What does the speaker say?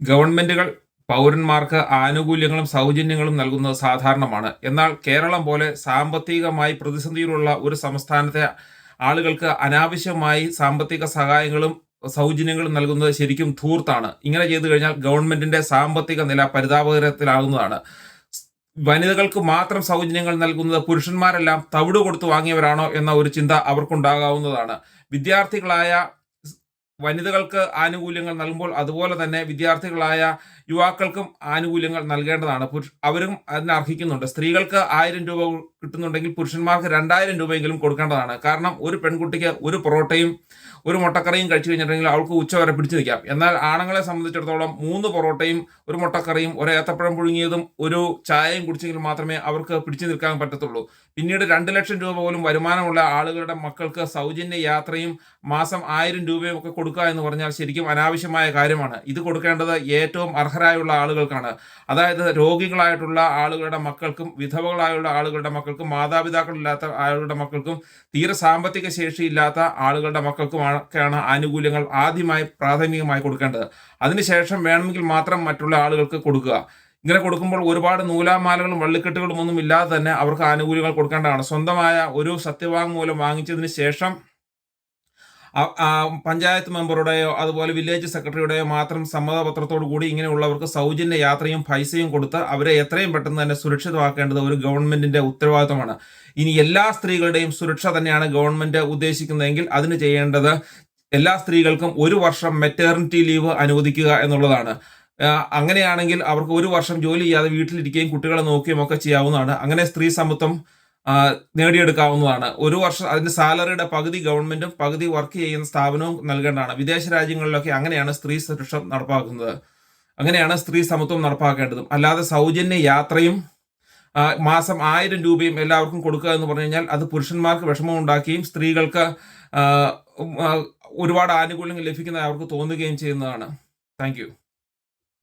ഗവൺമെന്റുകൾ പൗരന്മാർക്ക് ആനുകൂല്യങ്ങളും സൗജന്യങ്ങളും നൽകുന്നത് സാധാരണമാണ്. എന്നാൽ കേരളം പോലെ സാമ്പത്തികമായി പ്രതിസന്ധിയിലുള്ള ഒരു സംസ്ഥാനത്തെ ആളുകൾക്ക് അനാവശ്യമായി സാമ്പത്തിക സഹായങ്ങളും സൗജന്യങ്ങളും നൽകുന്നത് ശരിക്കും ധൂർത്താണ്. ഇങ്ങനെ ചെയ്തു കഴിഞ്ഞാൽ ഗവൺമെന്റിന്റെ സാമ്പത്തിക നില പരിതാപകരത്തിലാകുന്നതാണ്. വനിതകൾക്ക് മാത്രം സൗജന്യങ്ങൾ നൽകുന്നത് പുരുഷന്മാരെല്ലാം തവിട് കൊടുത്തു വാങ്ങിയവരാണോ എന്ന ഒരു ചിന്ത അവർക്കുണ്ടാകാവുന്നതാണ്. വിദ്യാർത്ഥികളായ വനിതകൾക്ക് ആനുകൂല്യങ്ങൾ നൽകുമ്പോൾ അതുപോലെ തന്നെ വിദ്യാർത്ഥികളായ യുവാക്കൾക്കും ആനുകൂല്യങ്ങൾ നൽകേണ്ടതാണ്. അവരും അതിന് അർഹിക്കുന്നുണ്ട്. സ്ത്രീകൾക്ക് 1000 രൂപ കിട്ടുന്നുണ്ടെങ്കിൽ പുരുഷന്മാർക്ക് 2000 രൂപയെങ്കിലും കൊടുക്കേണ്ടതാണ്. കാരണം ഒരു പെൺകുട്ടിക്ക് ഒരു പൊറോട്ടയും ഒരു മുട്ടക്കറിയും കഴിച്ചു കഴിഞ്ഞിട്ടുണ്ടെങ്കിൽ അവൾക്ക് ഉച്ചവരെ പിടിച്ചു നിൽക്കാം. എന്നാൽ ആണുങ്ങളെ സംബന്ധിച്ചിടത്തോളം 3 പൊറോട്ടയും ഒരു മുട്ടക്കറിയും ഒരു ഏത്തപ്പഴം പുഴുങ്ങിയതും ഒരു ചായയും കുടിച്ചെങ്കിൽ മാത്രമേ അവർക്ക് പിടിച്ചു നിൽക്കാൻ പറ്റത്തുള്ളൂ. പിന്നീട് 2 ലക്ഷം രൂപ പോലും വരുമാനമുള്ള ആളുകളുടെ മക്കൾക്ക് സൗജന്യ യാത്രയും മാസം 1000 രൂപയും ഒക്കെ കൊടുക്കുക എന്ന് പറഞ്ഞാൽ ശരിക്കും അനാവശ്യമായ കാര്യമാണ്. ഇത് കൊടുക്കേണ്ടത് ഏറ്റവും അർഹരായുള്ള ആളുകൾക്കാണ്. അതായത് രോഗികളായിട്ടുള്ള ആളുകളുടെ മക്കൾക്കും വിധവകളായുള്ള ആളുകളുടെ മക്കൾക്കും മാതാപിതാക്കളില്ലാത്ത ആളുകളുടെ മക്കൾക്കും തീരെ സാമ്പത്തിക ശേഷിയില്ലാത്ത ആളുകളുടെ മക്കൾക്കുമൊക്കെയാണ് ആനുകൂല്യങ്ങൾ ആദ്യമായി പ്രാഥമികമായി കൊടുക്കേണ്ടത്. അതിനുശേഷം വേണമെങ്കിൽ മാത്രം മറ്റുള്ള ആളുകൾക്ക് കൊടുക്കുക. ഇങ്ങനെ കൊടുക്കുമ്പോൾ ഒരുപാട് നൂലാമാലകളും വള്ളിക്കെട്ടുകളും ഒന്നും ഇല്ലാതെ തന്നെ അവർക്ക് ആനുകൂല്യങ്ങൾ കൊടുക്കേണ്ടതാണ്. സ്വന്തമായ ഒരു സത്യവാങ്മൂലം വാങ്ങിച്ചതിന് ശേഷം പഞ്ചായത്ത് മെമ്പറുടെയോ അതുപോലെ വില്ലേജ് സെക്രട്ടറിയുടെയോ മാത്രം സമ്മതപത്രത്തോടു കൂടി ഇങ്ങനെയുള്ളവർക്ക് സൗജന്യ യാത്രയും പൈസയും കൊടുത്ത് അവരെ എത്രയും പെട്ടെന്ന് തന്നെ സുരക്ഷിതമാക്കേണ്ടത് ഒരു ഗവൺമെന്റിന്റെ ഉത്തരവാദിത്തമാണ്. ഇനി എല്ലാ സ്ത്രീകളുടെയും സുരക്ഷ തന്നെയാണ് ഗവൺമെന്റ് ഉദ്ദേശിക്കുന്നതെങ്കിൽ അതിന് ചെയ്യേണ്ടത് എല്ലാ സ്ത്രീകൾക്കും 1 വർഷം മെറ്റേർണിറ്റി ലീവ് അനുവദിക്കുക എന്നുള്ളതാണ്. അങ്ങനെയാണെങ്കിൽ അവർക്ക് 1 വർഷം ജോലി ചെയ്യാതെ വീട്ടിലിരിക്കുകയും കുട്ടികളെ നോക്കുകയും ഒക്കെ ചെയ്യാവുന്നതാണ്. അങ്ങനെ സ്ത്രീ സമത്വം നേടിയെടുക്കാവുന്നതാണ്. 1 വർഷം അതിന്റെ സാലറിയുടെ പകുതി ഗവൺമെന്റും പകുതി വർക്ക് ചെയ്യുന്ന സ്ഥാപനവും നൽകേണ്ടതാണ്. വിദേശ രാജ്യങ്ങളിലൊക്കെ അങ്ങനെയാണ് സ്ത്രീ സുരക്ഷ നടപ്പാക്കുന്നത്. അങ്ങനെയാണ് സ്ത്രീ സമത്വം നടപ്പാക്കേണ്ടതും. അല്ലാതെ സൗജന്യ യാത്രയും മാസം 1000 രൂപയും എല്ലാവർക്കും കൊടുക്കുക എന്ന് പറഞ്ഞു കഴിഞ്ഞാൽ അത് പുരുഷന്മാർക്ക് വിഷമം ഉണ്ടാക്കുകയും സ്ത്രീകൾക്ക് ഒരുപാട് ആനുകൂല്യങ്ങൾ ലഭിക്കുന്നതായി അവർക്ക് തോന്നുകയും ചെയ്യുന്നതാണ്. Thank you.